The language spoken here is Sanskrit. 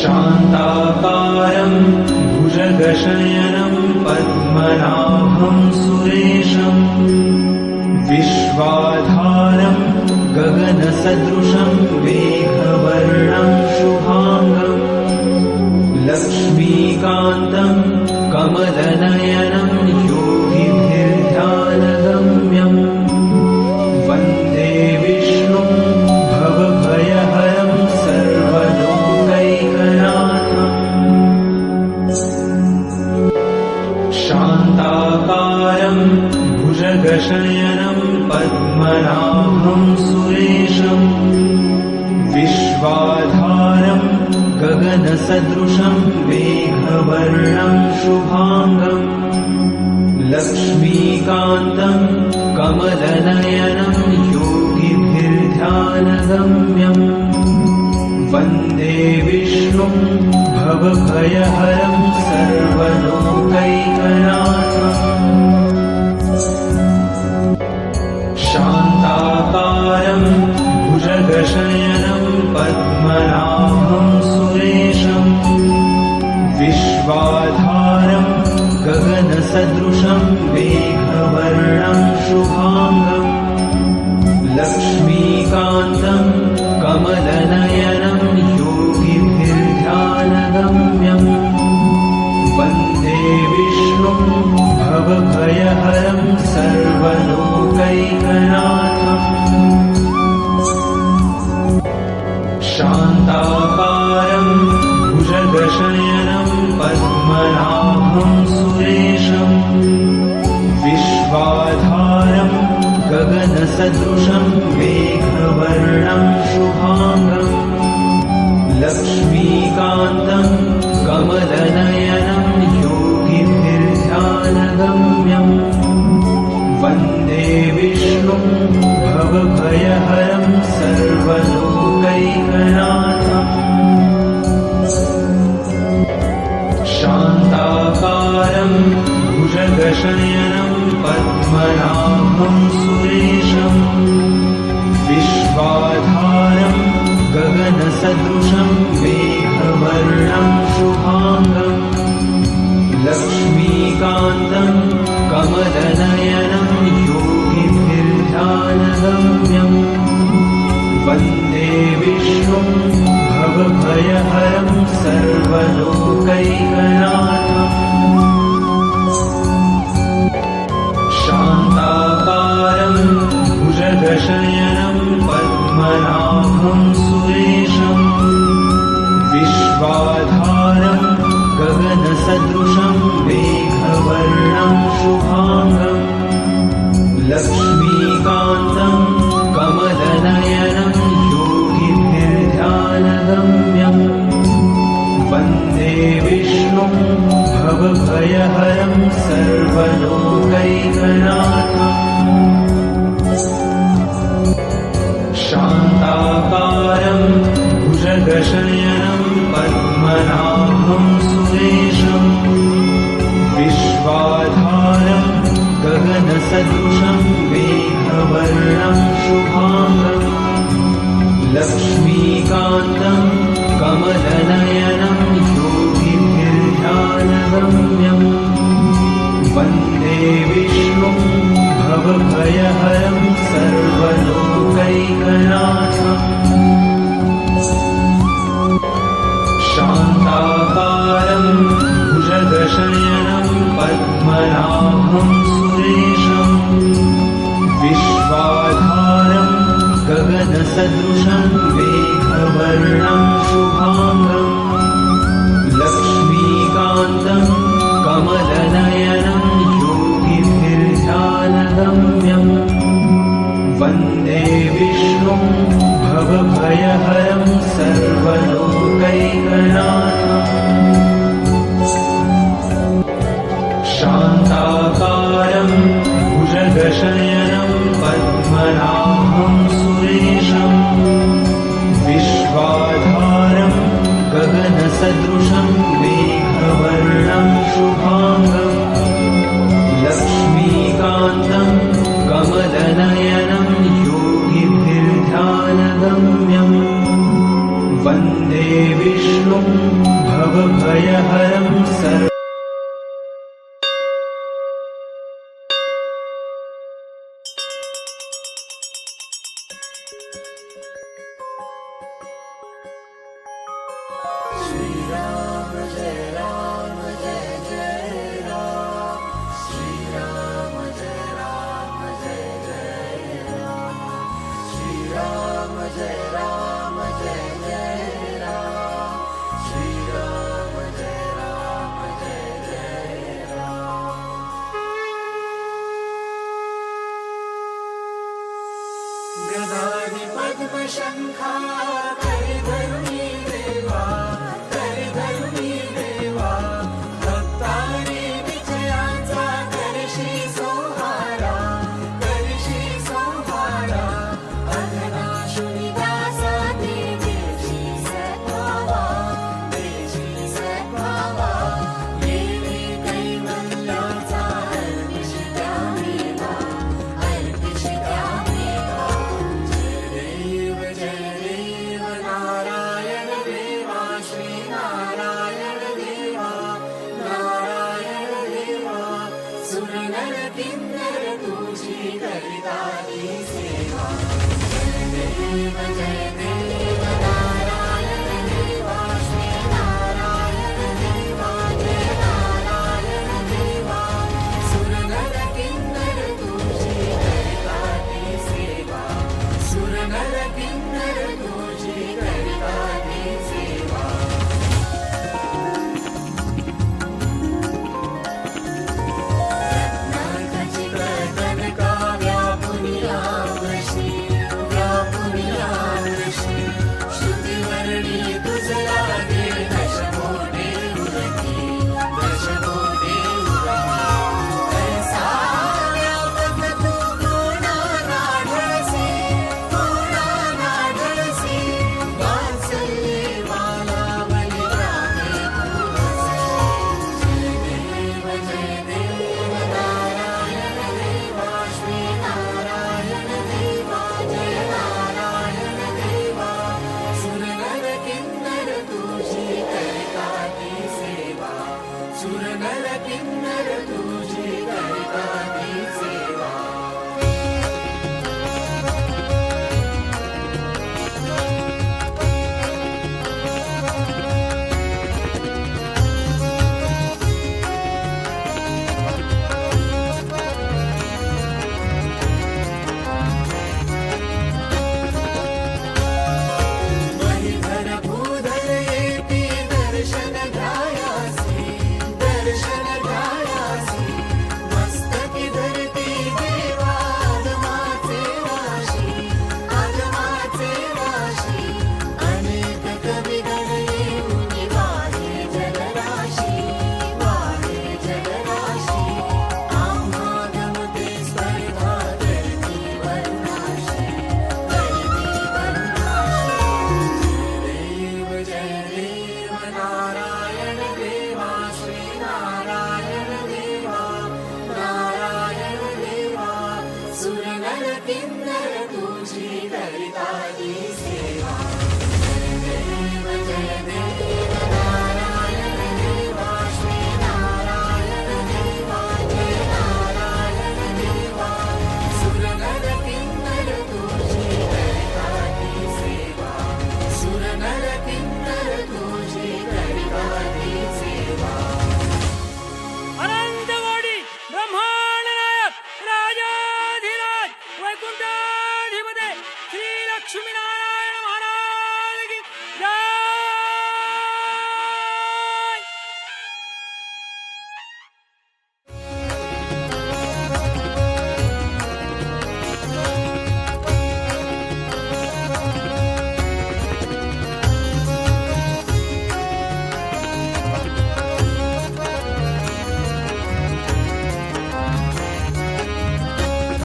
शान्ताकारं भुजगशयनं पद्मनाभं सुरेशं विश्वाधारं गगनसदृशं मेघवर्णं शुभांगं लक्ष्मीकान्तं कमलनयनं योगिभिर्ध्यानगम्यं वन्दे विष्णुं भवभयहरं सर्वलोकैकनाथम्। शान्ताकारं भुजगशयनं पद्मनाभं सुरेशं विश्वाधारं गगनसदृशं मेघवर्णं शुभांगं लक्ष्मीकान्तं कमलनयनं योगिभिर्ध्यानगम्यं वन्दे विष्णुं भवभयहरं सर्वलोकैकनाथम्। शान्ताकारं भुजगशयनं पद्मनाभं सुरेशं विश्वाधारं गगनसदृशं मेघवर्णं शुभांगं लक्ष्मीकान्तं कमलनयनं योगिभिर्ध्यानगम्यं वन्दे विष्णुं भवभयहरं सर्वलोकैकनाथम्। शान्ताकारं भुजगशयनं पद्मनाभं सुरेशं विश्वाधारं गगनसदृशं मेघवर्णं शुभांगं लक्ष्मीकान्तं कमलनयनं योगिभिर्ध्यानगम्यं वन्दे विष्णुं भवभयहरं सर्वलोकैकनाथम्। शान्ताकारं भुजगशयनं पद्मनाभं सुरेशं विश्वाधारं गगनसदृशं मेघवर्णं शुभांगं लक्ष्मीकान्तं कमलनयनं योगिभिर्ध्यानगम्यं वन्दे विष्णुं भवभयहरं सर्वलोकैकनाथम्। शान्ताकारं भुजगशयनं पद्मनाभं सुरेशं विश्वाधारं गगनसदृशं मेघवर्णं शुभांगं लक्ष्मीकान्तं कमलनयनं योगिभिर्ध्यानगम्यं वन्दे विष्णुं भवभयहरं सर्वलोकैकनाथम्। शान्ताकारं भुजगशयनं पद्मनाभं सुरेशं विश्वाधारं गगनसदृशं मेघवर्णं शुभांगं लक्ष्मीकान्तं कमलनयनं योगिभिर्ध्यानगम्यं वन्दे विष्णुं भवभयहरं सर्वलोकैकनाथम्। शान्ताकारं भुजगशयनं पद्मनाभं सुरेशं विश्वाधारं गगनसदृशं मेघवर्णं शुभांगं लक्ष्मीकान्तं कमलनयनं योगिभिर्ध्यानगम्यं वन्दे विष्णुं भवभयहरं सर्वलोकैकनाथम्। शान्ताकारं भुजगशयनं पद्मनाभं सुरेशं विश्वाधारं विष्णुं भवभयहरं सर्व गदाधि पद्मशङ्खा करिधरुणी देवा करिधरुणी देवा भक्तारी विजयाचा करशी सोहारा अधनाशुनी दासा देशी सद्भावा येणे कैवल्याचा अर्पिष्या मेवा जय देव नारायण देवा श्रीनारायण देवा सुरनर किन्नर तुझी करिताली सेवा जय देव